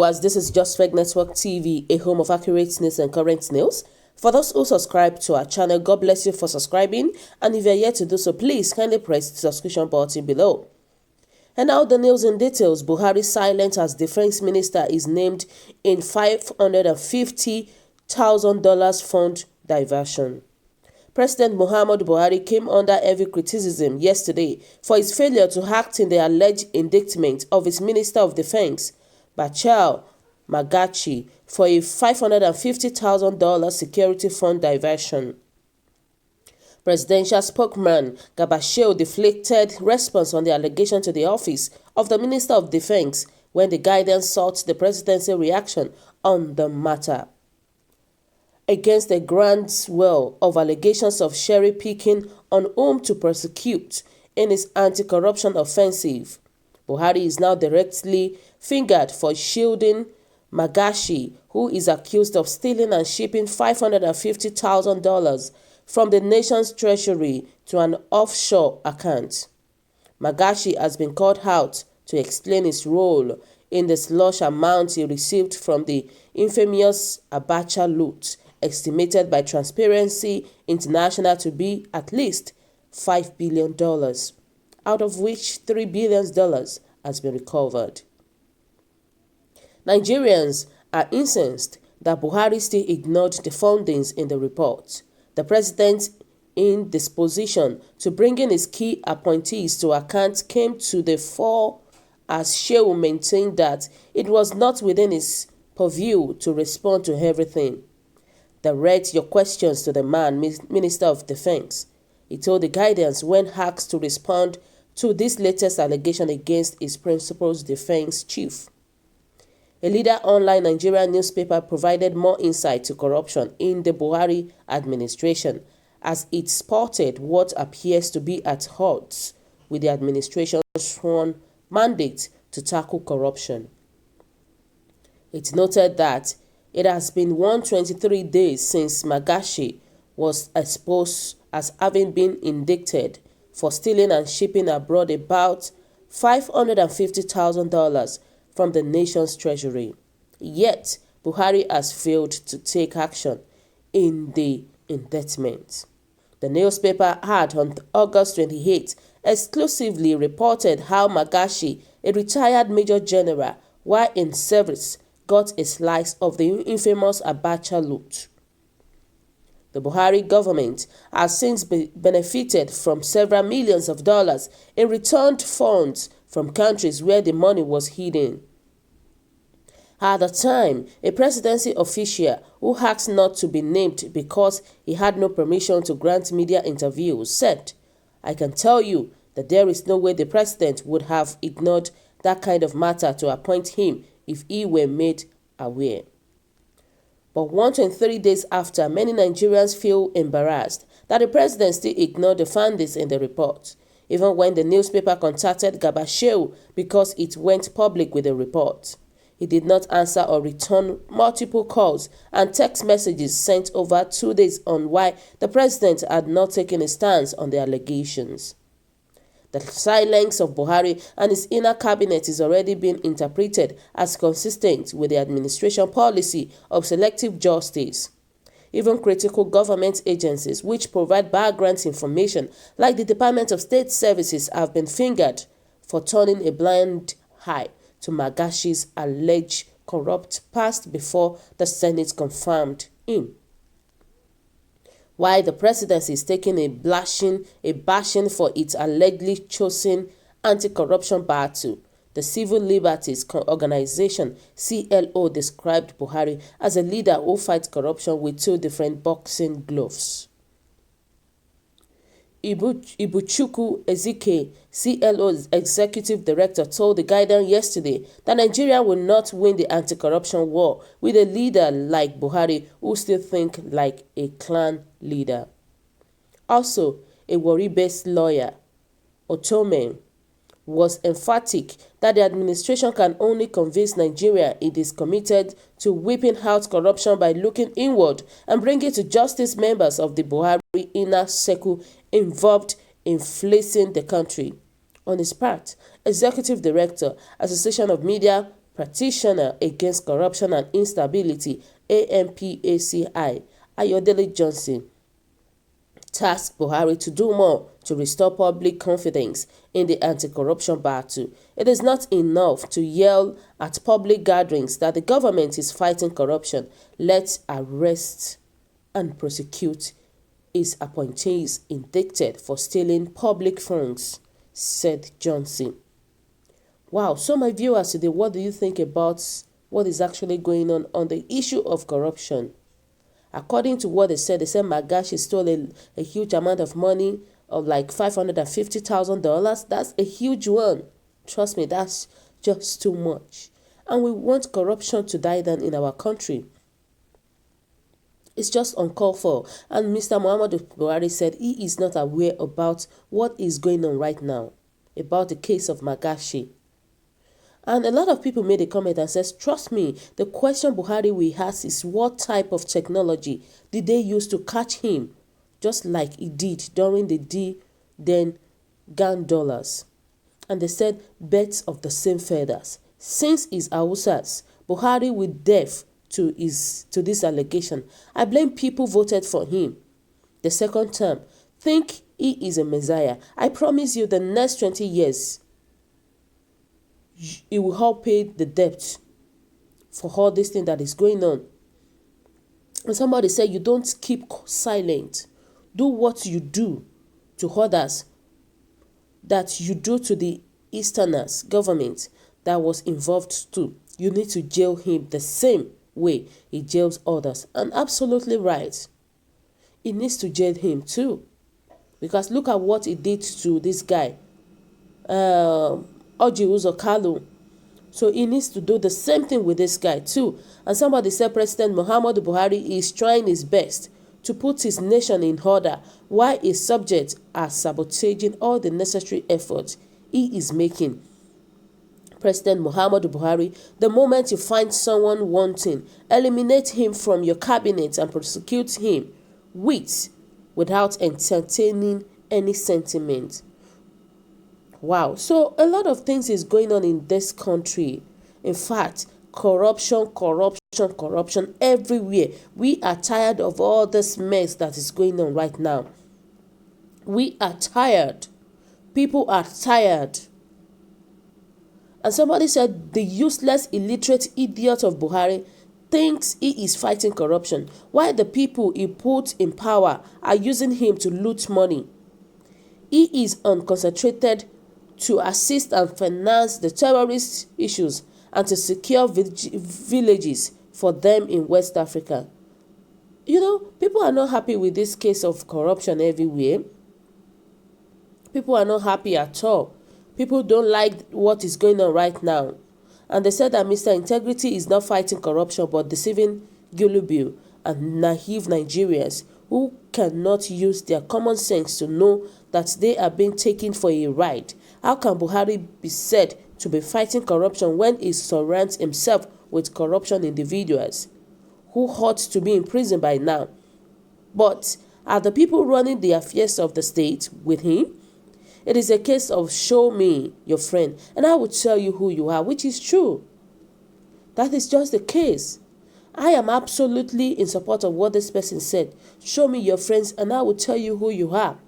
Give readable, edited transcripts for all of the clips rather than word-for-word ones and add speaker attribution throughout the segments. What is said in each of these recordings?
Speaker 1: viewers, this is Just Fake Network TV, a home of accurate news and current news. For those who subscribe to our channel, God bless you for subscribing. And if you're yet to do so, please kindly press the subscription button below. And now the news in details. Buhari silent as defense minister is named in $550,000 fund diversion. President Muhammadu Buhari came under heavy criticism yesterday for his failure to act in the alleged indictment of his Minister of Defense, Magashi, for a $550,000 security fund diversion. Presidential spokesman Magashi deflected response on the allegation to the office of the Minister of Defense when the guidance sought the presidency reaction on the matter. Against a groundswell of allegations of cherry-picking on whom to prosecute in his anti-corruption offensive, Buhari is now directly fingered for shielding Magashi, who is accused of stealing and shipping $550,000 from the nation's treasury to an offshore account. Magashi has been called out to explain his role in the slush amount he received from the infamous Abacha loot, estimated by Transparency International to be at least $5 billion, out of which $3 billion has been recovered. Nigerians are incensed that Buhari still ignored the findings in the report. The president's indisposition to bring in his key appointees to account came to the fore as Shehu maintained that it was not within his purview to respond to everything. Direct your questions to the man, Minister of Defense, he told the guidance when asked to respond to this latest allegation against his principal defense chief. A leader online Nigerian newspaper provided more insight to corruption in the Buhari administration as it spotted what appears to be at odds with the administration's sworn mandate to tackle corruption. It noted that it has been 123 days since Magashi was exposed as having been indicted for stealing and shipping abroad about $550,000 from the nation's treasury. Yet, Buhari has failed to take action in the indictment. The newspaper had on August 28 exclusively reported how Magashi, a retired major general, while in service, got a slice of the infamous Abacha loot. The Buhari government has since benefited from several millions of dollars in returned funds from countries where the money was hidden. At the time, a presidency official who asked not to be named because he had no permission to grant media interviews said, "I can tell you that there is no way the president would have ignored that kind of matter to appoint him if he were made aware." But 123 days after, many Nigerians feel embarrassed that the president still ignored the findings in the report, even when the newspaper contacted Magashi because it went public with the report. He did not answer or return multiple calls and text messages sent over 2 days on why the president had not taken a stance on the allegations. The silence of Buhari and his inner cabinet is already being interpreted as consistent with the administration policy of selective justice. Even critical government agencies which provide background information, like the Department of State Services, have been fingered for turning a blind eye to Magashi's alleged corrupt past before the Senate confirmed him. While the presidency is taking a bashing for its allegedly chosen anti-corruption battle, the Civil Liberties Organization (CLO) described Buhari as a leader who fights corruption with two different boxing gloves. Ibuchukwu Ezike, CLO's executive director, told the Guardian yesterday that Nigeria will not win the anti-corruption war with a leader like Buhari who still think like a clan leader. Also, a Warri-based lawyer, Otome, was emphatic that the administration can only convince Nigeria it is committed to whipping out corruption by looking inward and bringing to justice members of the Buhari inner circle involved in fleecing the country. On his part, Executive Director, Association of Media Practitioner Against Corruption and Instability, AMPACI, Ayodele Johnson, tasked Buhari to do more to restore public confidence in the anti-corruption battle. It is not enough to yell at public gatherings that the government is fighting corruption. Let's arrest and prosecute his appointees indicted for stealing public funds, said Johnson. Wow, so my viewers today, what do you think about what is actually going on the issue of corruption? According to what they said Magashi stole a huge amount of money of like $550,000. That's a huge one. Trust me, that's just too much. And we want corruption to die down in our country. It's just uncalled for. And Mr. Muhammadu Buhari said he is not aware about what is going on right now, about the case of Magashi. And a lot of people made a comment and says, trust me, the question Buhari will ask is what type of technology did they use to catch him, just like he did during the then Gan dollars. And they said, birds of the same feathers. Since his Hausas, Buhari will deaf to this allegation. I blame people voted for him the second term. Think he is a messiah. I promise you the next 20 years, it will help pay the debt for all this thing that is going on. And somebody said, you don't keep silent. Do what you do to others that you do to the Easterners government that was involved too. You need to jail him the same way he jails others. And absolutely right. He needs to jail him too. Because look at what he did to this guy. Oji Uzokalu. So he needs to do the same thing with this guy too. And somebody said President Muhammadu Buhari is trying his best to put his nation in order while his subjects are sabotaging all the necessary efforts he is making. President Muhammadu Buhari, the moment you find someone wanting, eliminate him from your cabinet and prosecute him without entertaining any sentiment. Wow, so a lot of things is going on in this country. In fact, corruption everywhere. We are tired of all this mess that is going on right now. We are tired. People are tired. And somebody said the useless, illiterate idiot of Buhari thinks he is fighting corruption, while the people he put in power are using him to loot money. He is unconcentrated to assist and finance the terrorist issues and to secure villages for them in West Africa. You know, people are not happy with this case of corruption everywhere. People are not happy at all. People don't like what is going on right now. And they said that Mr. Integrity is not fighting corruption but deceiving gullible and naive Nigerians who cannot use their common sense to know that they are being taken for a ride. How can Buhari be said to be fighting corruption when he surrounds himself with corruption individuals who ought to be in prison by now? But are the people running the affairs of the state with him? It is a case of show me your friend and I will tell you who you are, which is true. That is just the case. I am absolutely in support of what this person said. Show me your friends and I will tell you who you are.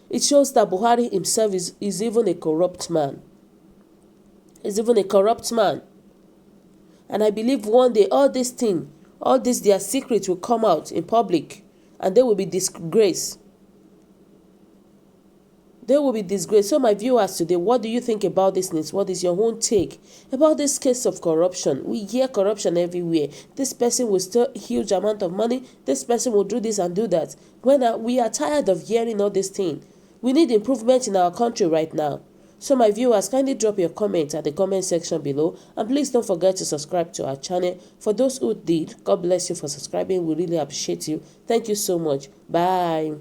Speaker 1: It shows that Buhari himself is even a corrupt man. He's even a corrupt man. And I believe one day all this their secrets will come out in public and they will be disgraced. They will be disgraced. So my viewers today, what do you think about this news? What is your own take about this case of corruption? We hear corruption everywhere. This person will steal a huge amount of money. This person will do this and do that. When we are tired of hearing all this thing. We need improvement in our country right now. So my viewers, kindly drop your comment at the comment section below. And please don't forget to subscribe to our channel. For those who did, God bless you for subscribing. We really appreciate you. Thank you so much. Bye.